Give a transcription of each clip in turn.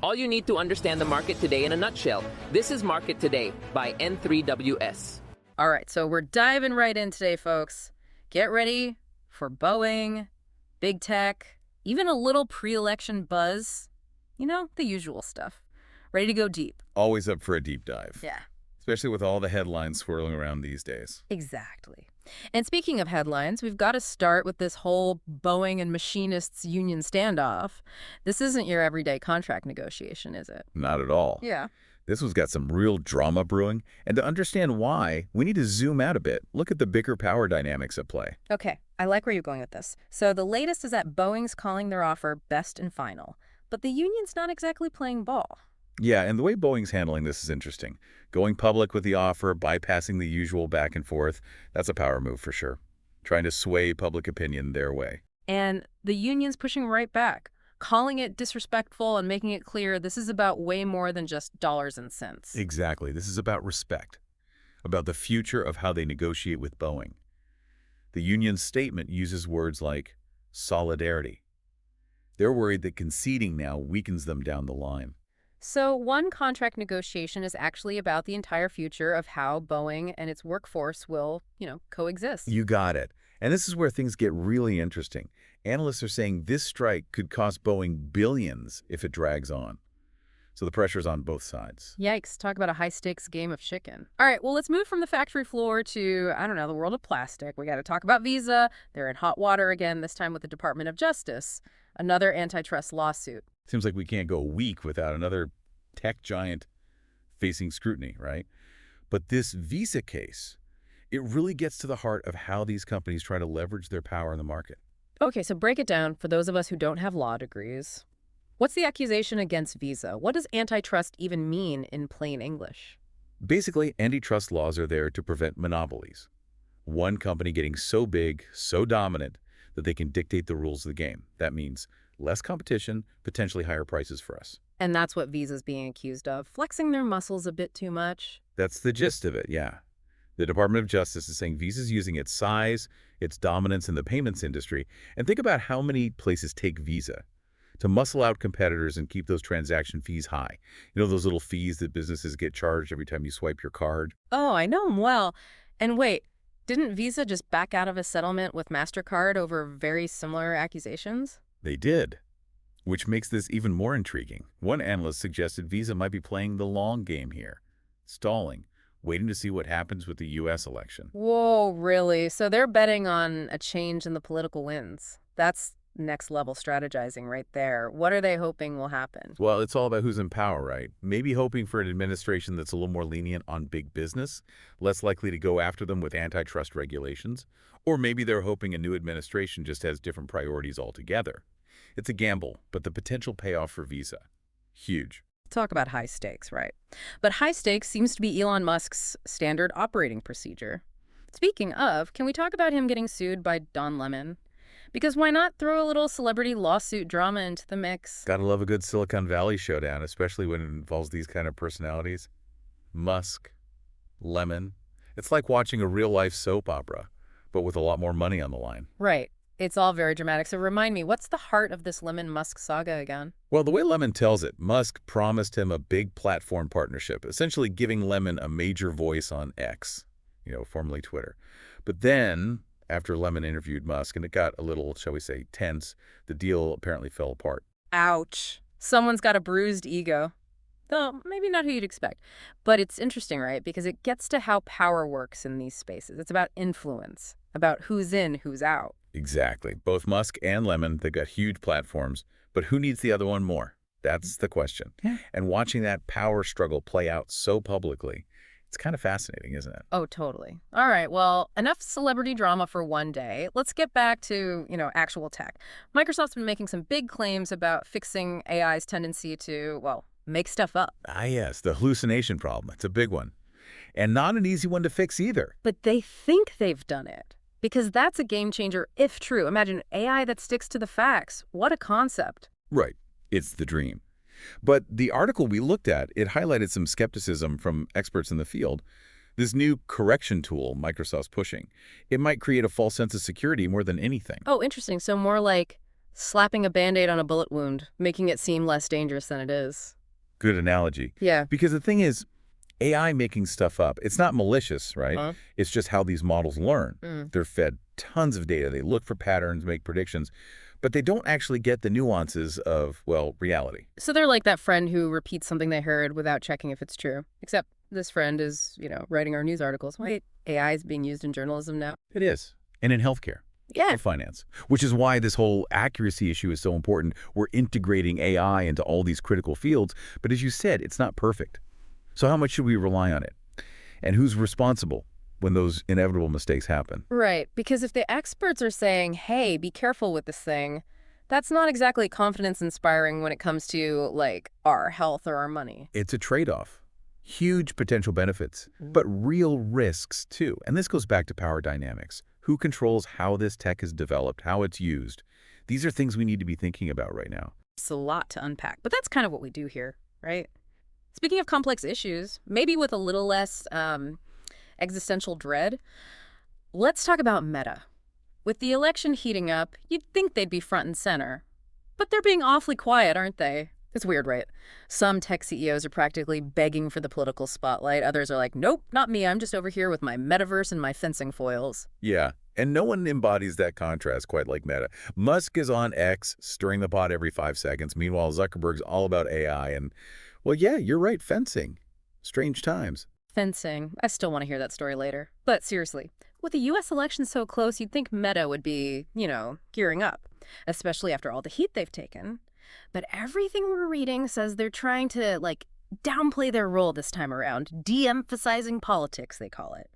All you need to understand the market today in a nutshell. This is Market Today by N3WS. All right, so we're diving right in today, folks. Get ready for Boeing, big tech, even a little pre-election buzz. You know, the usual stuff. Ready to go deep. Always up for a deep dive. Yeah. Especially with all the headlines swirling around these days. Exactly. And speaking of headlines, we've got to start with this whole Boeing and Machinists union standoff. This isn't your everyday contract negotiation, is it? Not at all. Yeah. This one's got some real drama brewing, and to understand why, we need to zoom out a bit. Look at the bigger power dynamics at play. Okay, I like where you're going with this. So the latest is that Boeing's calling their offer best and final, but the union's not exactly playing ball. Yeah, and the way Boeing's handling this is interesting. Going public with the offer, bypassing the usual back and forth, that's a power move for sure. Trying to sway public opinion their way. And the union's pushing right back, calling it disrespectful and making it clear this is about way more than just dollars and cents. Exactly. This is about respect, about the future of how they negotiate with Boeing. The union's statement uses words like solidarity. They're worried that conceding now weakens them down the line. So one contract negotiation is actually about the entire future of how Boeing and its workforce will, coexist. You got it. And this is where things get really interesting. Analysts are saying this strike could cost Boeing billions if it drags on. So the pressure's on both sides. Yikes, talk about a high-stakes game of chicken. All right, well, let's move from the factory floor to, the world of plastic. We got to talk about Visa. They're in hot water again, this time with the Department of Justice. Another antitrust lawsuit. Seems like we can't go a week without another tech giant facing scrutiny, right? But this Visa case, it really gets to the heart of how these companies try to leverage their power in the market. Okay, so break it down for those of us who don't have law degrees. What's the accusation against Visa? What does antitrust even mean in plain English? Basically, antitrust laws are there to prevent monopolies. One company getting so big, so dominant, that they can dictate the rules of the game. That means less competition, potentially higher prices for us. And that's what Visa's being accused of, flexing their muscles a bit too much. That's the gist of it, yeah. The Department of Justice is saying Visa's using its size, its dominance in the payments industry, and think about how many places take Visa to muscle out competitors and keep those transaction fees high. You know, those little fees that businesses get charged every time you swipe your card? Oh, I know them well. And wait, didn't Visa just back out of a settlement with MasterCard over very similar accusations? They did, which makes this even more intriguing. One analyst suggested Visa might be playing the long game here, stalling, waiting to see what happens with the U.S. election. Whoa, really? So they're betting on a change in the political winds. That's next-level strategizing right there. What are they hoping will happen? Well, it's all about who's in power, right? Maybe hoping for an administration that's a little more lenient on big business, less likely to go after them with antitrust regulations. Or maybe they're hoping a new administration just has different priorities altogether. It's a gamble, but the potential payoff for Visa, huge. Talk about high stakes, right? But high stakes seems to be Elon Musk's standard operating procedure. Speaking of, can we talk about him getting sued by Don Lemon? Because why not throw a little celebrity lawsuit drama into the mix? Gotta love a good Silicon Valley showdown, especially when it involves these kind of personalities. Musk, Lemon. It's like watching a real-life soap opera, but with a lot more money on the line. Right. It's all very dramatic. So remind me, what's the heart of this Lemon-Musk saga again? Well, the way Lemon tells it, Musk promised him a big platform partnership, essentially giving Lemon a major voice on X, formerly Twitter. But then, after Lemon interviewed Musk and it got a little, shall we say, tense, the deal apparently fell apart. Ouch. Someone's got a bruised ego. Though, maybe not who you'd expect. But it's interesting, right? Because it gets to how power works in these spaces. It's about influence, about who's in, who's out. Exactly. Both Musk and Lemon, they've got huge platforms, but who needs the other one more? That's the question. And watching that power struggle play out so publicly, it's kind of fascinating, isn't it? Oh, totally. All right, well, enough celebrity drama for one day. Let's get back to, actual tech. Microsoft's been making some big claims about fixing AI's tendency to, make stuff up. Ah, yes, the hallucination problem. It's a big one. And not an easy one to fix either. But they think they've done it. Because that's a game changer if true. Imagine AI that sticks to the facts. What a concept. Right. It's the dream. But the article we looked at, it highlighted some skepticism from experts in the field. This new correction tool Microsoft's pushing, it might create a false sense of security more than anything. Oh, interesting. So more like Slapping a Band-Aid on a bullet wound, making it seem less dangerous than it is. Good analogy. Yeah. Because the thing is, AI making stuff up, it's not malicious, right? Huh? It's just how these models learn. Mm. They're fed tons of data. They look for patterns, make predictions, but they don't actually get the nuances of, well, reality. So they're like that friend who repeats something they heard without checking if it's true. Except this friend is, writing our news articles. Wait, AI is being used in journalism now? It is. And in healthcare. Yeah. And finance. Which is why this whole accuracy issue is so important. We're integrating AI into all these critical fields, but as you said, it's not perfect. So how much should we rely on it? And who's responsible when those inevitable mistakes happen? Right, because if the experts are saying, hey, be careful with this thing, that's not exactly confidence-inspiring when it comes to, like, our health or our money. It's a trade-off. Huge potential benefits, but real risks too. And this goes back to power dynamics. Who controls how this tech is developed, how it's used? These are things we need to be thinking about right now. It's a lot to unpack, but that's kind of what we do here, right? Speaking of complex issues, maybe with a little less existential dread, let's talk about Meta. With the election heating up, you'd think they'd be front and center. But they're being awfully quiet, aren't they? It's weird, right? Some tech CEOs are practically begging for the political spotlight. Others are like, nope, not me. I'm just over here with my metaverse and my fencing foils. Yeah, and no one embodies that contrast quite like Meta. Musk is on X, stirring the pot every 5 seconds. Meanwhile, Zuckerberg's all about AI and, well, yeah, you're right, fencing. Strange times. Fencing. I still want to hear that story later. But seriously, with the U.S. election so close, you'd think Meta would be, gearing up, especially after all the heat they've taken. But everything we're reading says they're trying to, downplay their role this time around, de-emphasizing politics, they call it.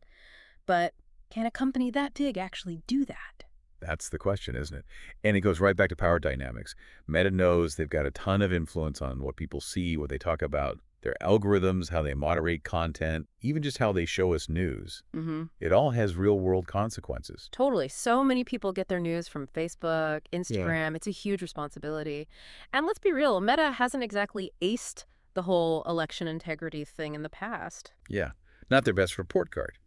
But can a company that big actually do that? That's the question, isn't it? And it goes right back to power dynamics. Meta knows they've got a ton of influence on what people see, what they talk about, their algorithms, how they moderate content, even just how they show us news. Mm-hmm. It all has real-world consequences. Totally. So many people get their news from Facebook, Instagram. Yeah. It's a huge responsibility. And let's be real, Meta hasn't exactly aced the whole election integrity thing in the past. Yeah, not their best report card.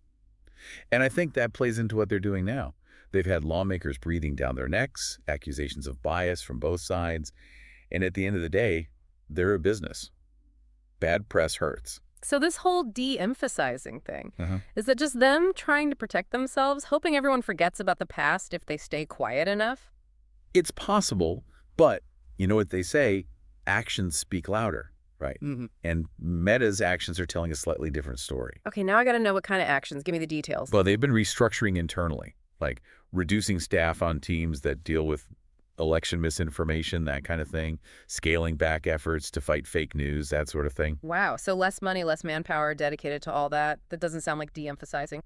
And I think that plays into what they're doing now. They've had lawmakers breathing down their necks, accusations of bias from both sides, and at the end of the day, they're a business. Bad press hurts. So this whole de-emphasizing thing, is it just them trying to protect themselves, hoping everyone forgets about the past if they stay quiet enough? It's possible, but you know what they say, actions speak louder, right? Mm-hmm. And Meta's actions are telling a slightly different story. Okay, now I got to know what kind of actions. Give me the details. Well, they've been restructuring internally, like reducing staff on teams that deal with election misinformation, that kind of thing, scaling back efforts to fight fake news, that sort of thing. Wow, so less money, less manpower dedicated to all that. That doesn't sound like de-emphasizing.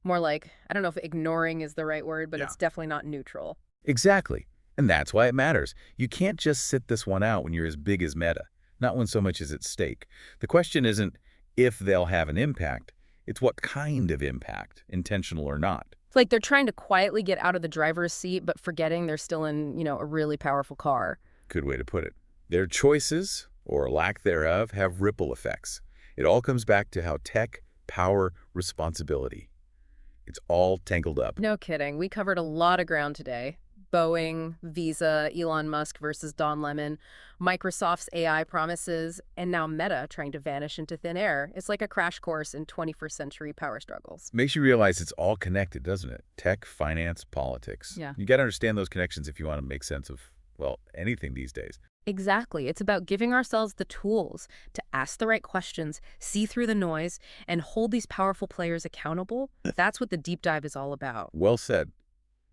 More like, I don't know if ignoring is the right word, but It's definitely not neutral. Exactly. And that's why it matters. You can't just sit this one out when you're as big as Meta, not when so much is at stake. The question isn't if they'll have an impact, it's what kind of impact, intentional or not. It's like they're trying to quietly get out of the driver's seat, but forgetting they're still in, a really powerful car. Good way to put it. Their choices, or lack thereof, have ripple effects. It all comes back to how tech, power, responsibility. It's all tangled up. No kidding. We covered a lot of ground today. Boeing, Visa, Elon Musk versus Don Lemon, Microsoft's AI promises, and now Meta trying to vanish into thin air. It's like a crash course in 21st century power struggles. Makes you realize it's all connected, doesn't it? Tech, finance, politics. Yeah. You got to understand those connections if you want to make sense of, well, anything these days. Exactly. It's about giving ourselves the tools to ask the right questions, see through the noise, and hold these powerful players accountable. That's what the deep dive is all about. Well said.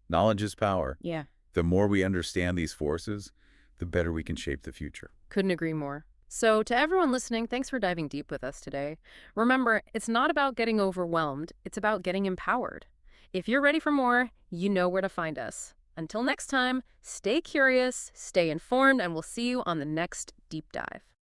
Knowledge is power. Yeah. The more we understand these forces, the better we can shape the future. Couldn't agree more. So to everyone listening, thanks for diving deep with us today. Remember, it's not about getting overwhelmed. It's about getting empowered. If you're ready for more, you know where to find us. Until next time, stay curious, stay informed, and we'll see you on the next deep dive.